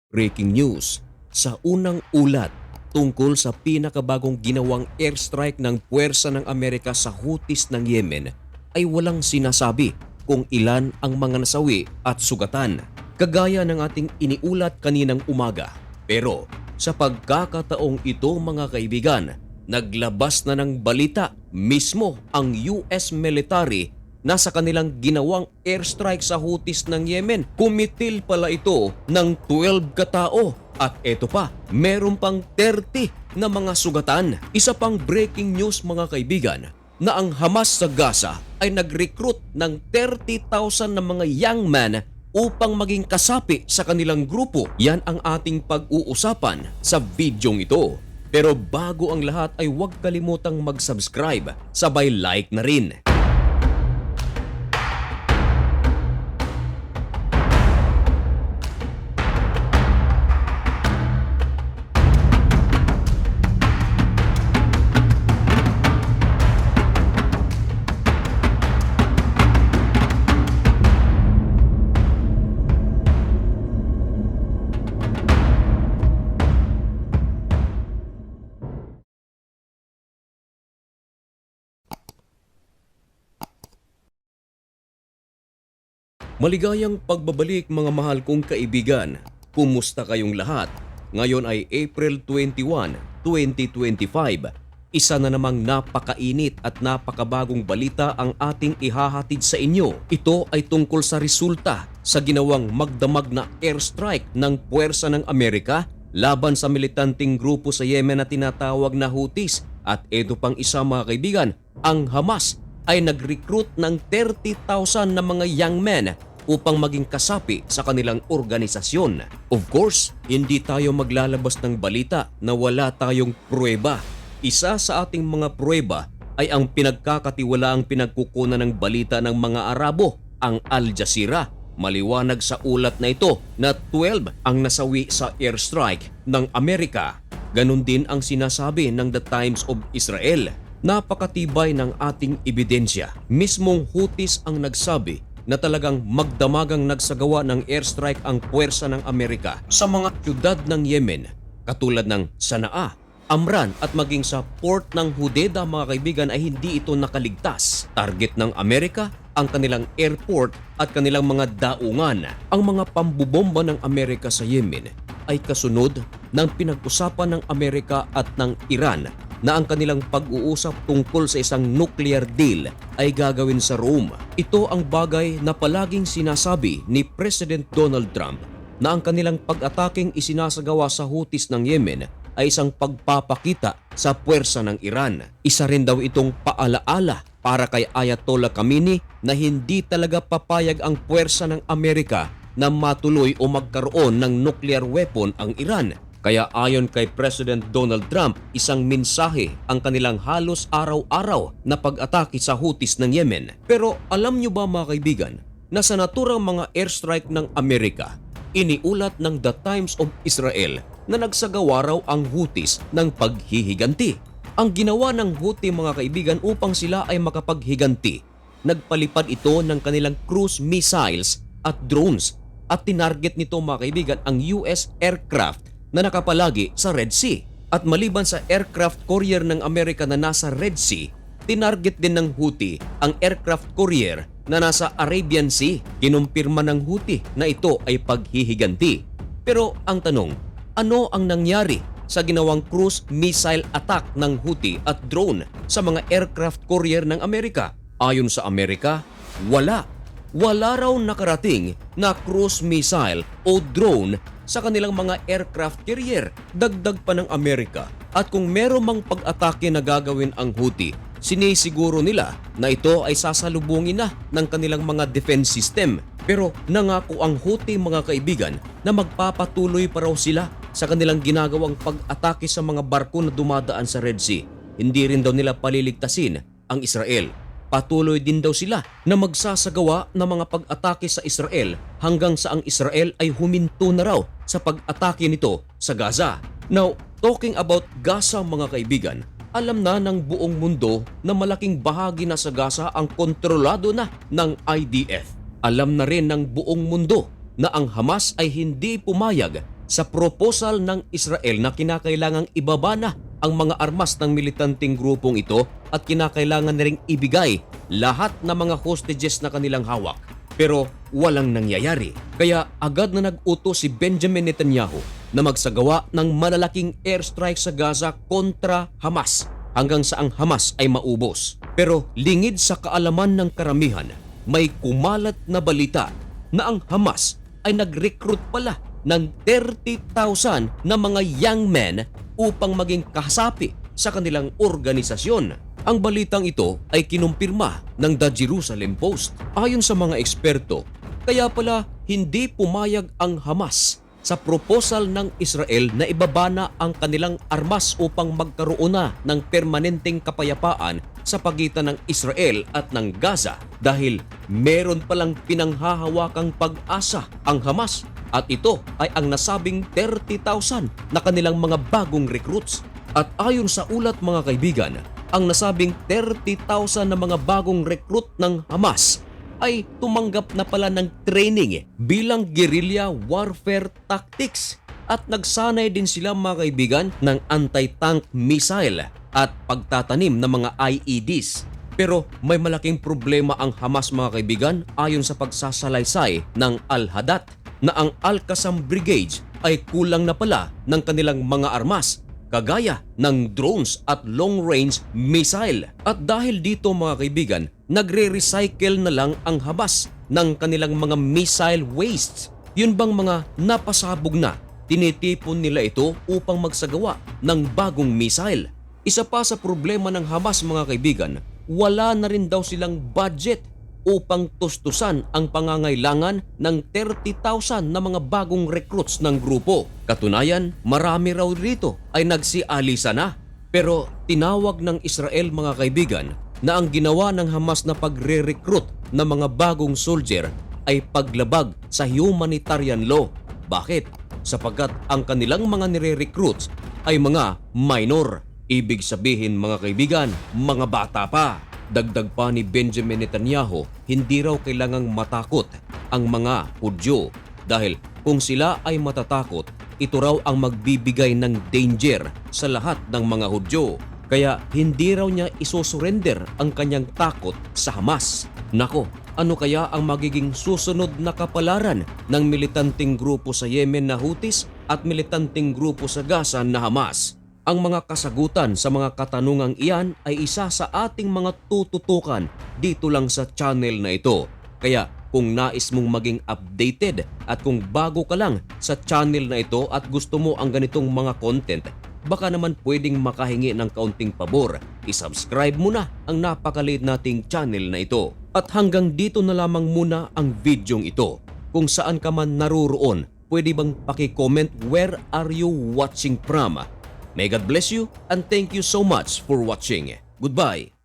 Breaking news, sa unang ulat tungkol sa pinakabagong ginawang airstrike ng puwersa ng Amerika sa Houthis ng Yemen ay walang sinasabi kung ilan ang mga nasawi at sugatan, kagaya ng ating iniulat kaninang umaga. Pero sa pagkakataong ito mga kaibigan, naglabas na ng balita mismo ang US military na sa kanilang ginawang airstrike sa Houthis ng Yemen. Kumitil pala ito ng 12 katao at eto pa, meron pang 30 na mga sugatan. Isa pang breaking news mga kaibigan na ang Hamas sa Gaza ay nag-recruit ng 30,000 na mga young men upang maging kasapi sa kanilang grupo. Yan ang ating pag-uusapan sa videong ito. Pero bago ang lahat ay huwag kalimutang mag-subscribe, sabay like na rin. Maligayang pagbabalik mga mahal kong kaibigan. Kumusta kayong lahat? Ngayon ay April 21, 2025. Isa na namang napakainit at napakabagong balita ang ating ihahatid sa inyo. Ito ay tungkol sa resulta sa ginawang magdamag na airstrike ng puwersa ng Amerika laban sa militanteng grupo sa Yemen na tinatawag na Houthis. At ito pang isa mga kaibigan, ang Hamas ay nag-recruit ng 30,000 na mga young men upang maging kasapi sa kanilang organisasyon. Of course, hindi tayo maglalabas ng balita na wala tayong pruweba. Isa sa ating mga pruweba ay ang pinagkakatiwalaang pinagkukunan ng balita ng mga Arabo, ang Al Jazeera. Maliwanag sa ulat na ito na 12 ang nasawi sa airstrike ng Amerika. Ganon din ang sinasabi ng The Times of Israel. Napakatibay ng ating ebidensya. Mismong Houthis ang nagsabi na talagang magdamagang nagsagawa ng airstrike ang puwersa ng Amerika sa mga syudad ng Yemen katulad ng Sanaa, Amran at maging sa port ng Hodeidah mga kaibigan ay hindi ito nakaligtas. Target ng Amerika ang kanilang airport at kanilang mga daungan. Ang mga pambubomba ng Amerika sa Yemen ay kasunod ng pinag-usapan ng Amerika at ng Iran na ang kanilang pag-uusap tungkol sa isang nuclear deal ay gagawin sa Rome. Ito ang bagay na palaging sinasabi ni President Donald Trump na ang kanilang pag-ataking isinasagawa sa Houthis ng Yemen ay isang pagpapakita sa puwersa ng Iran. Isa rin daw itong paalaala para kay Ayatollah Khamenei na hindi talaga papayag ang puwersa ng Amerika na matuloy o magkaroon ng nuclear weapon ang Iran. Kaya ayon kay President Donald Trump, isang mensahe ang kanilang halos araw-araw na pag-atake sa Houthis ng Yemen. Pero alam nyo ba mga kaibigan na sa naturang mga airstrike ng Amerika, iniulat ng The Times of Israel na nagsagawa raw ang Houthis ng paghihiganti. Ang ginawa ng Houthi mga kaibigan upang sila ay makapaghiganti, nagpalipad ito ng kanilang cruise missiles at drones at tinarget nito mga kaibigan ang US aircraft na nakapalagi sa Red Sea. At maliban sa aircraft carrier ng Amerika na nasa Red Sea, tinarget din ng Houthi ang aircraft carrier na nasa Arabian Sea. Kinumpirma ng Houthi na ito ay paghihiganti. Pero ang tanong, ano ang nangyari sa ginawang cruise missile attack ng Houthi at drone sa mga aircraft carrier ng Amerika? Ayon sa Amerika, wala raw nakarating na cruise missile o drone sa kanilang mga aircraft carrier. Dagdag pa ng Amerika, at kung meron mang pag-atake na gagawin ang Houthi, sinisiguro nila na ito ay sasalubungin na ng kanilang mga defense system. Pero nangako ang Houthi mga kaibigan na magpapatuloy pa raw sila sa kanilang ginagawang pag-atake sa mga barko na dumadaan sa Red Sea. Hindi rin daw nila paliligtasin ang Israel. Patuloy din daw sila na magsasagawa ng mga pag-atake sa Israel hanggang sa ang Israel ay huminto na raw sa pag-atake nito sa Gaza. Now, talking about Gaza mga kaibigan, alam na ng buong mundo na malaking bahagi na sa Gaza ang kontrolado na ng IDF. Alam na rin ng buong mundo na ang Hamas ay hindi pumayag sa proposal ng Israel na kinakailangang ibaba na ang mga armas ng militanteng grupong ito at kinakailangan na ring ibigay lahat ng mga hostages na kanilang hawak. Pero walang nangyayari. Kaya agad na nag-utos si Benjamin Netanyahu na magsagawa ng malalaking airstrike sa Gaza kontra Hamas hanggang sa ang Hamas ay maubos. Pero lingid sa kaalaman ng karamihan, may kumalat na balita na ang Hamas ay nag-recruit pala ng 30,000 na mga young men upang maging kasapi sa kanilang organisasyon. Ang balitang ito ay kinumpirma ng The Jerusalem Post. Ayon sa mga eksperto, kaya pala hindi pumayag ang Hamas sa proposal ng Israel na ibaba na ang kanilang armas upang magkaroon na ng permanenteng kapayapaan sa pagitan ng Israel at ng Gaza dahil meron palang pinanghahawakang pag-asa ang Hamas at ito ay ang nasabing 30,000 na kanilang mga bagong recruits. At ayon sa ulat mga kaibigan, ang nasabing 30,000 na mga bagong recruit ng Hamas ay tumanggap na pala ng training bilang guerrilla warfare tactics at nagsanay din sila mga kaibigan ng anti-tank missile at pagtatanim ng mga IEDs. Pero may malaking problema ang Hamas mga kaibigan ayon sa pagsasalaysay ng Al-Hadat na ang Al-Qassam Brigade ay kulang na pala ng kanilang mga armas kagaya ng drones at long-range missile. At dahil dito mga kaibigan, nagre-recycle na lang ang Hamas ng kanilang mga missile wastes. Yun bang mga napasabog na, tinitipon nila ito upang magsagawa ng bagong missile. Isa pa sa problema ng Hamas mga kaibigan, wala na rin daw silang budget upang tustusan ang pangangailangan ng 30,000 na mga bagong recruits ng grupo. Katunayan, marami raw rito ay nagsialisa na. Pero tinawag ng Israel mga kaibigan na ang ginawa ng Hamas na pagre-recruit ng mga bagong soldier ay paglabag sa humanitarian law. Bakit? Sapagkat ang kanilang mga nire-recruits ay mga minor. Ibig sabihin mga kaibigan, mga bata pa. Dagdag pa ni Benjamin Netanyahu, hindi raw kailangang matakot ang mga Hudyo dahil kung sila ay matatakot, ito raw ang magbibigay ng danger sa lahat ng mga Hudyo. Kaya hindi raw niya isusurrender ang kanyang takot sa Hamas. Nako, ano kaya ang magiging susunod na kapalaran ng militanteng grupo sa Yemen na Houthis at militanteng grupo sa Gaza na Hamas? Ang mga kasagutan sa mga katanungang iyan ay isa sa ating mga tututukan dito lang sa channel na ito. Kaya kung nais mong maging updated at kung bago ka lang sa channel na ito at gusto mo ang ganitong mga content, baka naman pwedeng makahingi ng kaunting pabor. I-subscribe mo na ang napakaliit nating channel na ito. At hanggang dito na lamang muna ang videong ito. Kung saan ka man naruroon, pwede bang paki-comment where are you watching from? May God bless you and thank you so much for watching. Goodbye.